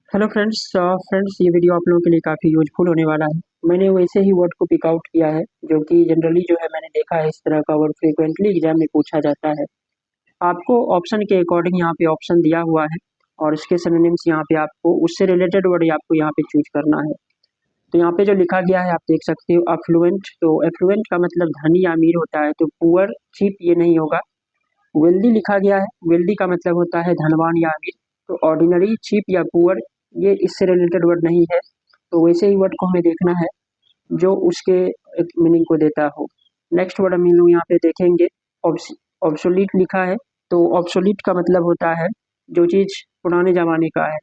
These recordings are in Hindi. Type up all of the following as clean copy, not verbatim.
हेलो फ्रेंड्स ये वीडियो आप लोगों के लिए काफ़ी यूजफुल होने वाला है। मैंने वैसे ही वर्ड को पिक आउट किया है जो कि जनरली जो है मैंने देखा है इस तरह का वर्ड फ्रीक्वेंटली एग्जाम में पूछा जाता है। आपको ऑप्शन के अकॉर्डिंग यहाँ पे ऑप्शन दिया हुआ है और उसके सिनोनिम्स यहाँ पे आपको उससे रिलेटेड वर्ड आपको यहाँ पे चूज करना है। तो यहाँ पे जो लिखा गया है आप देख सकते हो अफ्लुएंट। तो एफ्लुएंट का मतलब धनी या अमीर होता है, तो पुअर चीप ये नहीं होगा। वेल्दी लिखा गया है, वेल्दी का मतलब होता है धनवान या अमीर। तो ऑर्डिनरी, चीप या पुअर ये इससे रिलेटेड वर्ड नहीं है। तो वैसे ही वर्ड को हमें देखना है जो उसके एक मीनिंग को देता हो। नेक्स्ट वर्ड हम लोग यहाँ पे देखेंगे ऑब्सोलीट लिखा है। तो ऑब्सोलीट का मतलब होता है जो चीज़ पुराने ज़माने का है,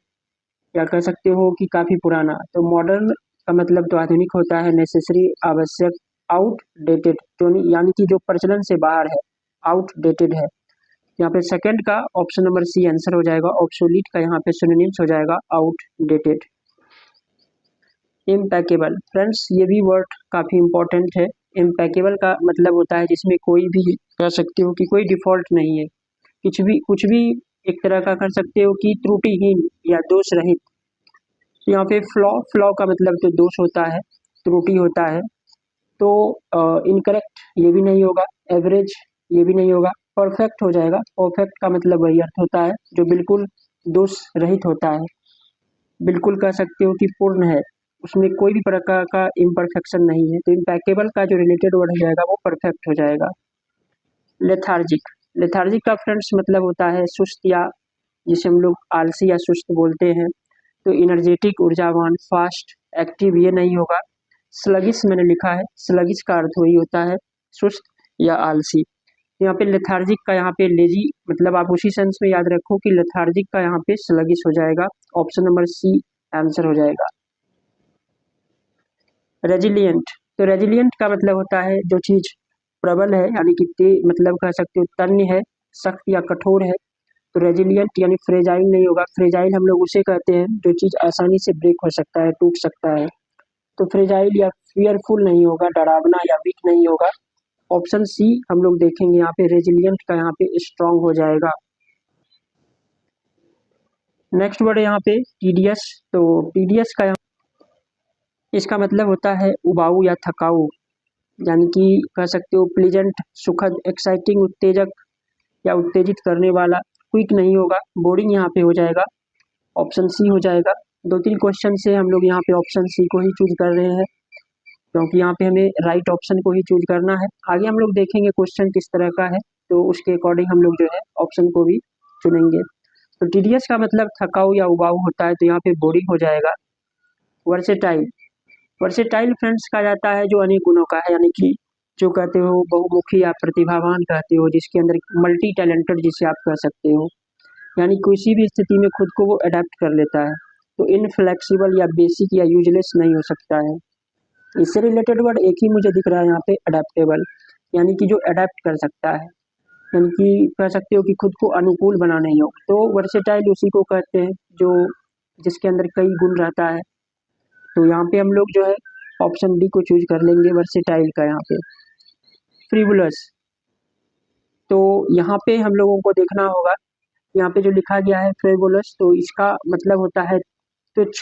या कह सकते हो कि काफ़ी पुराना। तो मॉडर्न का मतलब तो आधुनिक होता है, नेसेसरी आवश्यक, आउटडेटेड तो यानी कि जो प्रचलन से बाहर है, आउटडेटेड है। यहाँ पे सेकंड का ऑप्शन नंबर सी आंसर हो जाएगा। ऑब्सोलीट का यहाँ पे सिनोनिम्स हो जाएगा आउटडेटेड। इम्पैकेबल फ्रेंड्स, ये भी वर्ड काफ़ी इंपॉर्टेंट है। इम्पैकेबल का मतलब होता है जिसमें कोई भी कह सकते हो कि कोई डिफॉल्ट नहीं है, कुछ भी एक तरह का कर सकते हो कि त्रुटिहीन या दोष रहित। यहाँ पे फ्लॉ का मतलब तो दोष होता है, त्रुटि होता है। तो इनकरेक्ट ये भी नहीं होगा, एवरेज ये भी नहीं होगा, परफेक्ट हो जाएगा। परफेक्ट का मतलब वही अर्थ होता है जो बिल्कुल दोष रहित होता है, बिल्कुल कह सकते हो कि पूर्ण है, उसमें कोई भी प्रकार का इम्परफेक्शन नहीं है। तो इम्पैकेबल का जो रिलेटेड वर्ड हो जाएगा वो परफेक्ट हो जाएगा। लेथार्जिक, लेथार्जिक का फ्रेंड्स मतलब होता है सुस्त, या जिसे हम लोग आलसी या सुस्त बोलते हैं। तो इनर्जेटिक, ऊर्जावान, फास्ट, एक्टिव ये नहीं होगा। स्लगिश मैंने लिखा है, स्लगिश का अर्थ वही होता है सुस्त या आलसी। यहाँ पे लेथार्जिक का यहाँ पे लेजी मतलब आप उसी सेंस में याद रखो कि लेथार्जिक का यहाँ पे स्लगिश हो जाएगा। ऑप्शन नंबर सी आंसर हो जाएगा। रेजिलियंट, तो रेजिलियंट का मतलब होता है जो चीज प्रबल है, यानी कि मतलब कह सकते हो तन्य है, सख्त या कठोर है। तो रेजिलियंट यानी फ्रेजाइल नहीं होगा। फ्रेजाइल हम लोग उसे कहते हैं जो चीज आसानी से ब्रेक हो सकता है, टूट सकता है। तो फ्रेजाइल या फियरफुल नहीं होगा, डरावना या वीक नहीं होगा। ऑप्शन सी हम लोग देखेंगे यहाँ पे, रेजिलियंट का यहाँ पे स्ट्रांग हो जाएगा। नेक्स्ट वर्ड है यहाँ पे टीडियस। तो टीडियस का इसका मतलब होता है उबाऊ या थकाऊ, यानी कि कह सकते हो प्लीजेंट, सुखद, एक्साइटिंग, उत्तेजक या उत्तेजित करने वाला। क्विक नहीं होगा, बोरिंग यहाँ पे हो जाएगा। ऑप्शन सी हो जाएगा। दो तीन क्वेश्चन से हम लोग यहाँ पे ऑप्शन सी को ही चूज कर रहे हैं क्योंकि यहाँ पे हमें राइट ऑप्शन को ही चूज करना है। आगे हम लोग देखेंगे क्वेश्चन किस तरह का है, तो उसके अकॉर्डिंग हम लोग जो है ऑप्शन को भी चुनेंगे। तो टीडियस का मतलब थकाऊ या उबाऊ होता है, तो यहाँ पे बोरिंग हो जाएगा। वर्सेटाइल, वर्सेटाइल फ्रेंड्स कहा जाता है जो अनेक गुणों का है, यानी कि जो कहते हो बहुमुखी या प्रतिभावान कहते हो, जिसके अंदर मल्टी टैलेंटेड जिसे आप कह सकते हो, यानी किसी भी स्थिति में खुद को वो अडेप्ट कर लेता है। तो इनफ्लेक्सिबल या बेसिक या यूजलेस नहीं हो सकता है। इससे रिलेटेड वर्ड एक ही मुझे दिख रहा है यहाँ पे, अडेप्टेबल, यानी कि जो अडेप्ट कर सकता है, यानी कि कह सकते हो कि खुद को अनुकूल बना नहीं हो। तो वर्सेटाइल उसी को कहते हैं जो जिसके अंदर कई गुण रहता है। तो यहाँ पे हम लोग जो है ऑप्शन डी को चूज कर लेंगे, वर्सेटाइल का यहाँ पे। फ्रीवुलस, तो यहाँ पे हम लोगों को देखना होगा, यहाँ पे जो लिखा गया है फ्रीवुलस, तो इसका मतलब होता है तुच्छ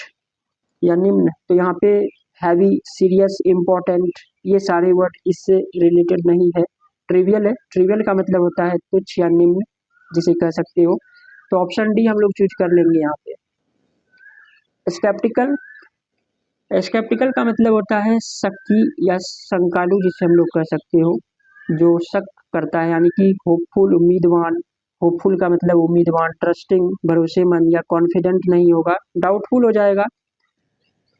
या निम्न। तो यहाँ पे हैवी, सीरियस, इम्पोर्टेंट ये सारे वर्ड इससे रिलेटेड नहीं है। ट्रिवियल है, ट्रिवियल का मतलब होता है तुच्छ या निम्न जिसे कह सकते हो। तो ऑप्शन डी हम लोग चूज कर लेंगे यहाँ पे। स्केप्टिकल, स्केप्टिकल का मतलब होता है शक्की या शंकालु जिसे हम लोग कह सकते हो, जो शक करता है, यानी कि होपफुल, उम्मीदवान। होपफुल का मतलब उम्मीदवान, ट्रस्टिंग भरोसेमंद या कॉन्फिडेंट नहीं होगा, डाउटफुल हो जाएगा।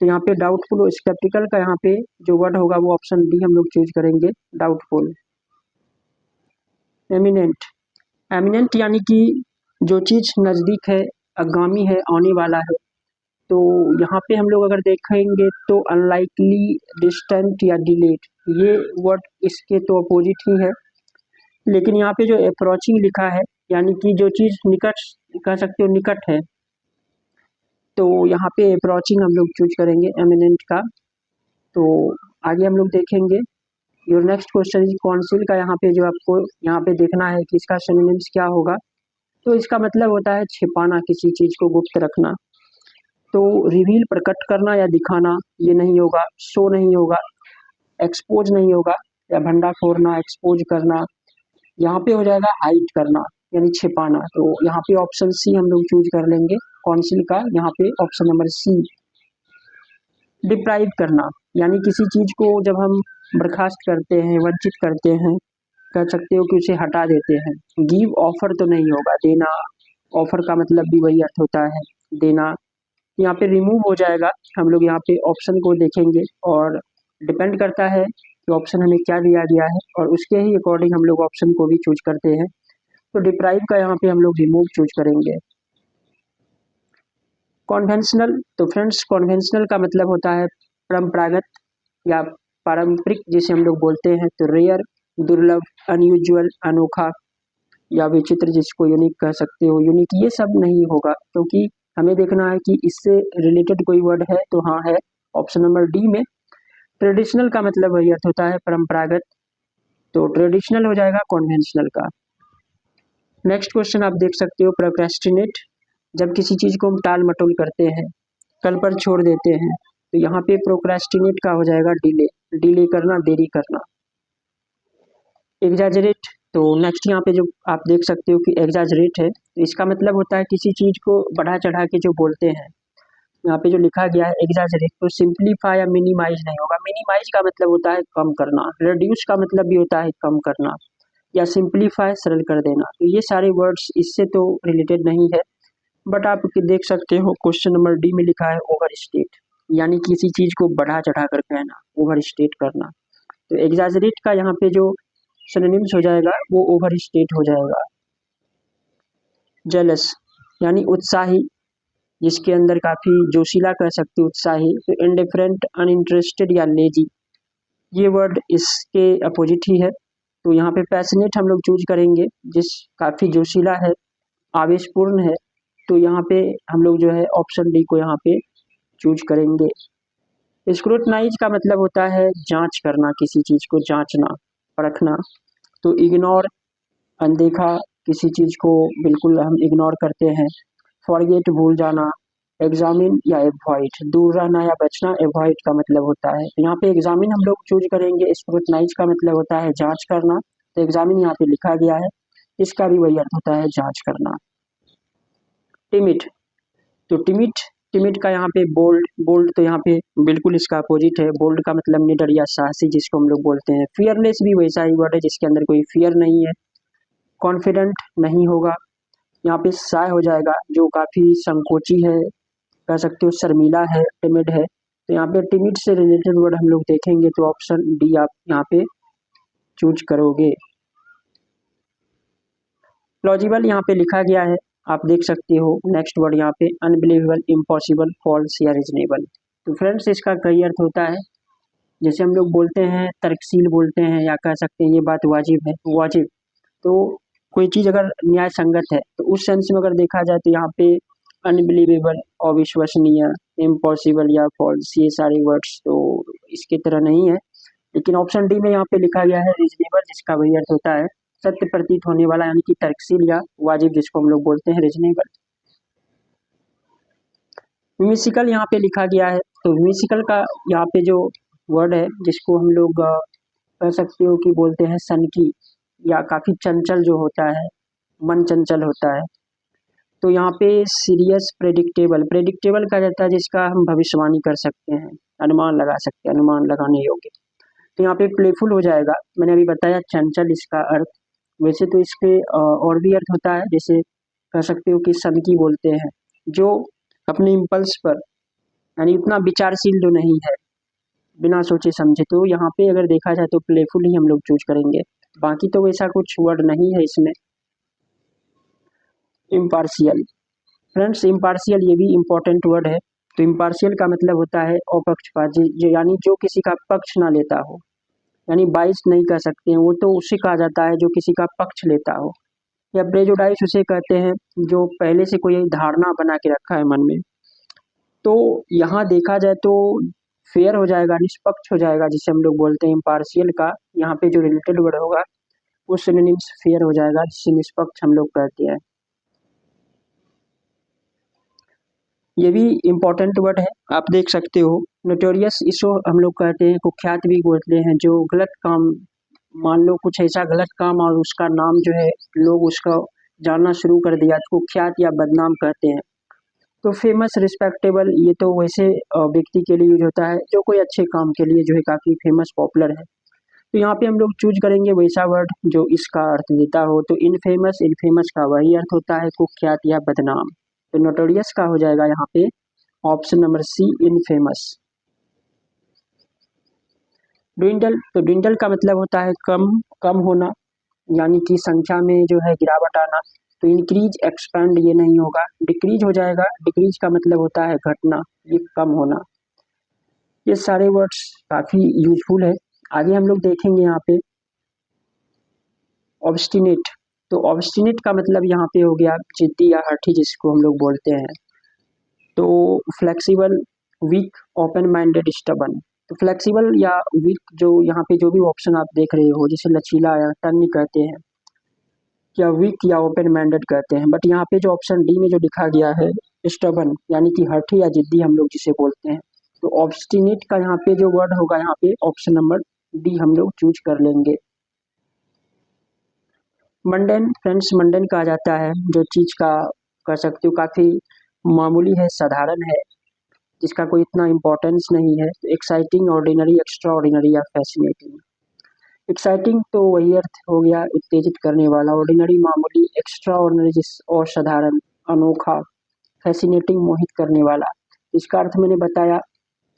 तो यहाँ पे डाउटफुल, स्केप्टिकल का यहाँ पे जो वर्ड होगा वो ऑप्शन डी हम लोग चूज करेंगे, डाउटफुल। एमिनेंट, एमिनेंट यानी कि जो चीज नजदीक है, आगामी है, आने वाला है। तो यहाँ पे हम लोग अगर देखेंगे तो अनलाइकली, डिस्टेंट या डिलेड ये वर्ड इसके तो अपोजिट ही है। लेकिन यहाँ पे जो अप्रोचिंग लिखा है, यानी कि जो चीज निकट कह सकते हो निकट है, तो यहाँ पे अप्रोचिंग हम लोग चूज करेंगे एमिनेंट का। तो आगे हम लोग देखेंगे। Your next question is council का यहाँ पे जो आपको यहाँ पे देखना है कि इसका सिनोनिम्स क्या होगा। तो इसका मतलब होता है छिपाना, किसी चीज को गुप्त रखना। तो रिवील प्रकट करना या दिखाना ये नहीं होगा, शो नहीं होगा, एक्सपोज नहीं होगा, या भंडा फोड़ना, एक्सपोज करना। यहाँ पे हो जाएगा हाइड करना यानी छिपाना। तो यहाँ पे ऑप्शन सी हम लोग चूज कर लेंगे काउंसिल का, यहाँ पे ऑप्शन नंबर सी। डिप्राइव करना यानी किसी चीज को जब हम बर्खास्त करते हैं, वंचित करते हैं, कह सकते हो कि उसे हटा देते हैं। गिव ऑफर तो नहीं होगा, देना। ऑफर का मतलब भी वही अर्थ होता है, देना। यहाँ पे रिमूव हो जाएगा। हम लोग यहाँ पे ऑप्शन को देखेंगे और डिपेंड करता है कि ऑप्शन हमें क्या दिया गया है और उसके ही अकॉर्डिंग हम लोग ऑप्शन को भी चूज करते हैं। तो डिप्राइव का यहाँ पे हम लोग रिमूव चूज करेंगे। कॉन्वेंशनल, तो फ्रेंड्स कॉन्वेंशनल का मतलब होता है परंपरागत या पारंपरिक, जिसे हम लोग बोलते हैं। तो रेयर, दुर्लभ, अनयूजुअल, अनोखा या विचित्र, जिसको यूनिक कह सकते हो। यूनिक ये सब नहीं होगा, क्योंकि हमें देखना है कि इससे रिलेटेड कोई वर्ड है। तो हाँ है, ऑप्शन नंबर डी में। ट्रेडिशनल का मतलब वही अर्थ होता है परंपरागत, तो ट्रेडिशनल हो जाएगा कॉन्वेंशनल का। नेक्स्ट क्वेश्चन आप देख सकते हो, प्रोक्रेस्टिनेट, जब किसी चीज को हम टाल मटोल करते हैं, कल पर छोड़ देते हैं, तो यहाँ पे प्रोक्रेस्टिनेट का हो जाएगा डिले, डिले करना, देरी करना। एग्जैजरेट, तो नेक्स्ट यहाँ पे जो आप देख सकते हो कि एग्जैजरेट है, तो इसका मतलब होता है किसी चीज को बढ़ा चढ़ा के जो बोलते हैं। यहाँ पे जो लिखा गया है एग्जैजरेट, तो सिंप्लीफाई या मिनिमाइज नहीं होगा। मिनिमाइज का मतलब होता है कम करना, रिड्यूस का मतलब भी होता है कम करना, या सिंप्लीफाई सरल कर देना। तो ये सारे वर्ड्स इससे तो रिलेटेड नहीं है, बट आप देख सकते हो क्वेश्चन नंबर डी में लिखा है ओवर स्टेट, यानी किसी चीज को बढ़ा चढ़ा कर कहना, ओवर स्टेट करना। तो एग्जैजरेट का यहाँ पे जो सिनोनिम्स हो जाएगा वो ओवर स्टेट हो जाएगा। जेलस यानी उत्साही, जिसके अंदर काफी जोशीला कह सकते हो, उत्साही। तो इंडिफरेंट, अनइंटरेस्टेड या लेजी, ये वर्ड इसके अपोजिट ही है। तो यहाँ पे पैशनेट हम लोग चूज करेंगे, जिस काफी जोशीला है, आवेशपूर्ण है। तो यहाँ पे हम लोग जो है ऑप्शन डी को यहाँ पे चूज करेंगे। स्क्रूटनाइज का मतलब होता है जांच करना, किसी चीज को जांचना, परखना। तो इग्नोर, अनदेखा, किसी चीज को बिल्कुल हम इग्नोर करते हैं। फॉरगेट, भूल जाना। एग्जामिन या एवॉइड, दूर रहना या बचना। एवॉइड का मतलब होता है, यहाँ पे एग्जामिन हम लोग चूज करेंगे। स्क्रूटनाइज का मतलब होता है जांच करना, तो एग्जामिन यहाँ पे लिखा गया है, इसका भी वही अर्थ होता है जांच करना। टिमिड, तो टिमिड, टिमिड का यहाँ पे बोल्ड, बोल्ड तो यहाँ पे बिल्कुल इसका अपोजिट है। बोल्ड का मतलब निडर या साहसी, जिसको हम लोग बोलते हैं। फियरलेस भी वैसा ही वर्ड है, जिसके अंदर कोई फियर नहीं है। कॉन्फिडेंट नहीं होगा, यहाँ पे शाय हो जाएगा, जो काफी संकोची है, कह सकते हो शर्मीला है, टिमिड है। तो यहाँ पे टिमिड से रिलेटेड वर्ड हम लोग देखेंगे, तो ऑप्शन डी आप यहाँ पे चूज करोगे। प्लॉजिबल यहाँ पे लिखा गया है, आप देख सकते हो। नेक्स्ट वर्ड यहाँ पे अनबिलीवेबल, इम्पॉसिबल, फॉल्स या रीजनेबल। तो फ्रेंड्स इसका कई अर्थ होता है, जैसे हम लोग बोलते हैं तर्कशील बोलते हैं, या कह सकते हैं ये बात वाजिब है, वाजिब। तो कोई चीज अगर न्याय संगत है, तो उस सेंस में अगर देखा जाए तो यहाँ पे अनबिलीवेबल, अविश्वसनीय, इम्पॉसिबल या फॉल्स, ये सारे वर्ड्स तो इसकी तरह नहीं है। लेकिन ऑप्शन डी में यहाँ पे लिखा गया है रीजनेबल, जिसका वही अर्थ होता है सत्य प्रतीत होने वाला, यानी कि तर्कशील या वाजिब, जिसको हम लोग बोलते हैं रीजनेबल। म्यूजिकल यहाँ पे लिखा गया है, तो म्यूजिकल का यहाँ पे जो वर्ड है, जिसको हम लोग कह सकते हो कि बोलते हैं सनकी, या काफी चंचल जो होता है, मन चंचल होता है। तो यहाँ पे सीरियस, प्रेडिक्टेबल, प्रेडिक्टेबल कहा जाता है जिसका हम भविष्यवाणी कर सकते हैं, अनुमान लगा सकते हैं, अनुमान लगाने योग्य। तो यहाँ पे प्लेफुल हो जाएगा, मैंने अभी बताया चंचल इसका अर्थ। वैसे तो इसके और भी अर्थ होता है, जैसे कह सकते हो कि सनकी बोलते हैं, जो अपने इम्पल्स पर, यानी उतना विचारशील जो नहीं है, बिना सोचे समझे। तो यहाँ पे अगर देखा जाए तो प्लेफुल ही हम लोग चूज करेंगे, बाकी तो वैसा कुछ वर्ड नहीं है इसमें। इम्पार्शियल, फ्रेंड्स इम्पार्शियल ये भी इम्पोर्टेंट वर्ड है। तो इम्पार्शियल का मतलब होता है अपक्षपात, यानी जो किसी का पक्ष ना लेता हो, यानी बाइस नहीं कह सकते हैं, वो तो उसे कहा जाता है जो किसी का पक्ष लेता हो। या प्रेजुडाइस उसे कहते हैं जो पहले से कोई धारणा बना के रखा है मन में। तो यहाँ देखा जाए तो फेयर हो जाएगा, निष्पक्ष हो जाएगा, जिसे हम लोग बोलते हैं इम्पार्शियल का। यहाँ पे जो रिलेटेड वर्ड होगा वो सिनोनिम्स फेयर हो जाएगा, जिसे निष्पक्ष हम लोग कहते हैं। ये भी इम्पोर्टेंट वर्ड है, आप देख सकते हो। नोटोरियस इसको हम लोग कहते हैं, कुख्यात भी बोलते हैं, जो गलत काम, मान लो कुछ ऐसा गलत काम और उसका नाम जो है लोग उसका जानना शुरू कर दिया, तो कुख्यात या बदनाम कहते हैं। तो फेमस, रिस्पेक्टेबल, ये तो वैसे व्यक्ति के लिए यूज होता है जो कोई अच्छे काम के लिए जो है काफ़ी फेमस, पॉपुलर है। तो यहाँ पे हम लोग चूज करेंगे वैसा वर्ड जो इसका अर्थ देता हो। तो इनफेमस, इनफेमस का वही अर्थ होता है कुख्यात या बदनाम। तो नोटोरियस का हो जाएगा यहाँ पे option number C, infamous. Dwindle, तो ड्विंडल का मतलब होता है कम, कम होना, यानी कि संख्या में जो है गिरावट आना। तो इंक्रीज, एक्सपैंड ये नहीं होगा, डिक्रीज हो जाएगा। डिक्रीज का मतलब होता है घटना, ये कम होना। ये सारे वर्ड्स काफ़ी यूजफुल है। आगे हम लोग देखेंगे यहाँ पे ऑब्स्टिनेट। तो ऑब्स्टिनेट का मतलब यहाँ पे हो गया जिद्दी या हठी, जिसको हम लोग बोलते हैं। तो flexible, weak, open minded, stubborn. तो फ्लेक्सिबल या वीक, जो यहाँ पे जो भी ऑप्शन आप देख रहे हो, जिसे लचीला या टर्नी कहते हैं, या वीक या ओपन माइंडेड कहते हैं, बट यहाँ पे जो ऑप्शन डी में जो लिखा गया है स्टबन, यानी कि हठी या जिद्दी हम लोग जिसे बोलते हैं। तो ऑब्स्टिनेट का यहाँ पे जो वर्ड होगा, यहाँ पे ऑप्शन नंबर डी हम लोग चूज कर लेंगे। मंडेन, फ्रेंड्स, मंडेन कहा जाता है जो चीज़ का कह सकते हो काफ़ी मामूली है, साधारण है, जिसका कोई इतना इम्पोर्टेंस नहीं है। तो एक्साइटिंग, ऑर्डिनरी, एक्स्ट्रा ऑर्डिनरी या फैसिनेटिंग। एक्साइटिंग तो वही अर्थ हो गया उत्तेजित करने वाला, ऑर्डिनरी मामूली, एक्स्ट्रा ऑर्डिनरी जिस और साधारण, अनोखा, फैसिनेटिंग मोहित करने वाला। इसका अर्थ मैंने बताया,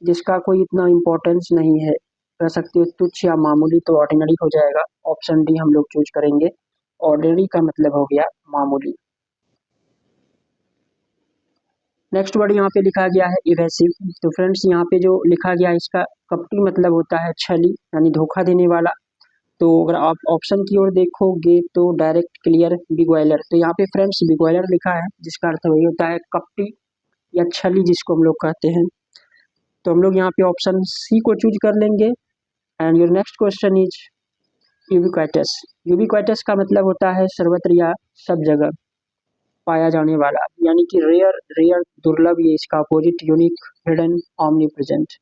जिसका कोई इतना इम्पोर्टेंस नहीं है, कह सकते हो तुच्छ या मामूली, तो ऑर्डिनरी हो जाएगा। ऑप्शन डी हम लोग चूज करेंगे। ऑर्डिनरी का मतलब हो गया मामूली। नेक्स्ट वर्ड यहाँ पे लिखा गया है इवेसिव। तो फ्रेंड्स यहाँ पे जो लिखा गया है इसका कपटी मतलब होता है छली, यानी धोखा देने वाला। तो अगर आप ऑप्शन की ओर देखोगे तो डायरेक्ट, क्लियर, बिगॉयलर। तो यहाँ पे फ्रेंड्स बिगॉयलर लिखा है, जिसका अर्थ वही होता है कपटी या छली, जिसको हम लोग कहते हैं। तो हम लोग यहाँ पे ऑप्शन सी को चूज कर लेंगे। And your next question is ubiquitous. Ubiquitous का मतलब होता है सर्वत्र या सब जगह पाया जाने वाला, यानी कि रेयर, रेयर, दुर्लभ, ये इसका opposite, unique, hidden, omni present.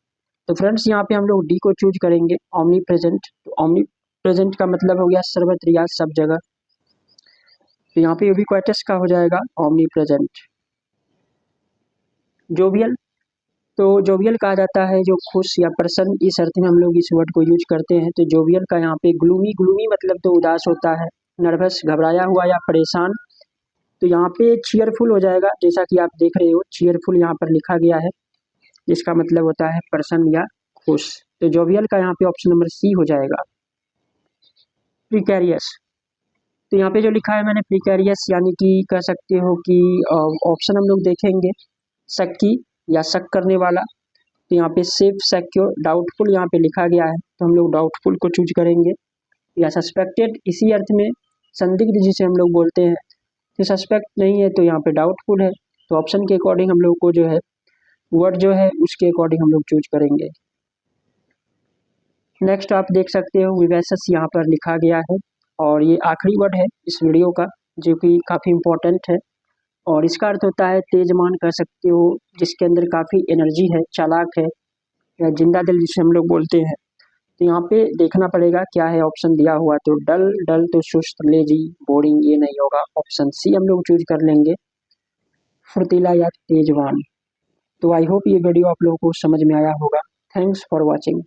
तो फ्रेंड्स यहाँ पे हम लोग डी को चूज करेंगे, ऑमनी प्रेजेंट। तो ऑमनी प्रेजेंट का मतलब हो गया सर्वत्र या सब जगह। तो यहाँ पे यूबिक्विटस का हो जाएगा ऑमनी प्रेजेंट। जोवियल, तो जोवियल कहा जाता है जो खुश या प्रसन्न, इस अर्थ में हम लोग इस वर्ड को यूज करते हैं। तो जोवियल का यहाँ पे ग्लूमी, ग्लूमी मतलब तो उदास होता है, नर्वस, घबराया हुआ या परेशान। तो यहाँ पे चीयरफुल हो जाएगा, जैसा कि आप देख रहे हो चीयरफुल यहाँ पर लिखा गया है, जिसका मतलब होता है प्रसन्न या खुश। तो जोवियल का यहाँ पे ऑप्शन नंबर सी हो जाएगा। प्रिकैरियस, तो यहाँ पे जो लिखा है मैंने प्रिकैरियस, यानी कि कह सकते हो कि ऑप्शन हम लोग देखेंगे शक्की या शक करने वाला। तो यहाँ पे सेफ, सिक्योर, डाउटफुल यहाँ पे लिखा गया है, तो हम लोग डाउटफुल को चूज करेंगे। या सस्पेक्टेड, इसी अर्थ में संदिग्ध जिसे हम लोग बोलते हैं। तो सस्पेक्ट नहीं है, तो यहाँ पे डाउटफुल है। तो ऑप्शन के अकॉर्डिंग हम लोग को जो है वर्ड जो है उसके अकॉर्डिंग हम लोग चूज करेंगे। नेक्स्ट आप देख सकते हो विवेसस यहाँ पर लिखा गया है, और ये आखिरी वर्ड है इस वीडियो का, जो कि काफ़ी इम्पोर्टेंट है। और इसका अर्थ होता है तेजमान, कह सकते हो जिसके अंदर काफ़ी एनर्जी है, चालाक है, या जिंदा दिल जिसे हम लोग बोलते हैं। तो यहाँ पे देखना पड़ेगा क्या है ऑप्शन दिया हुआ। तो डल, डल तो सुस्त, लेजी, बोरिंग, ये नहीं होगा। ऑप्शन सी हम लोग चूज कर लेंगे, फुर्तीला या तेजवान। तो आई होप ये वीडियो आप लोगों को समझ में आया होगा। Thanks for watching.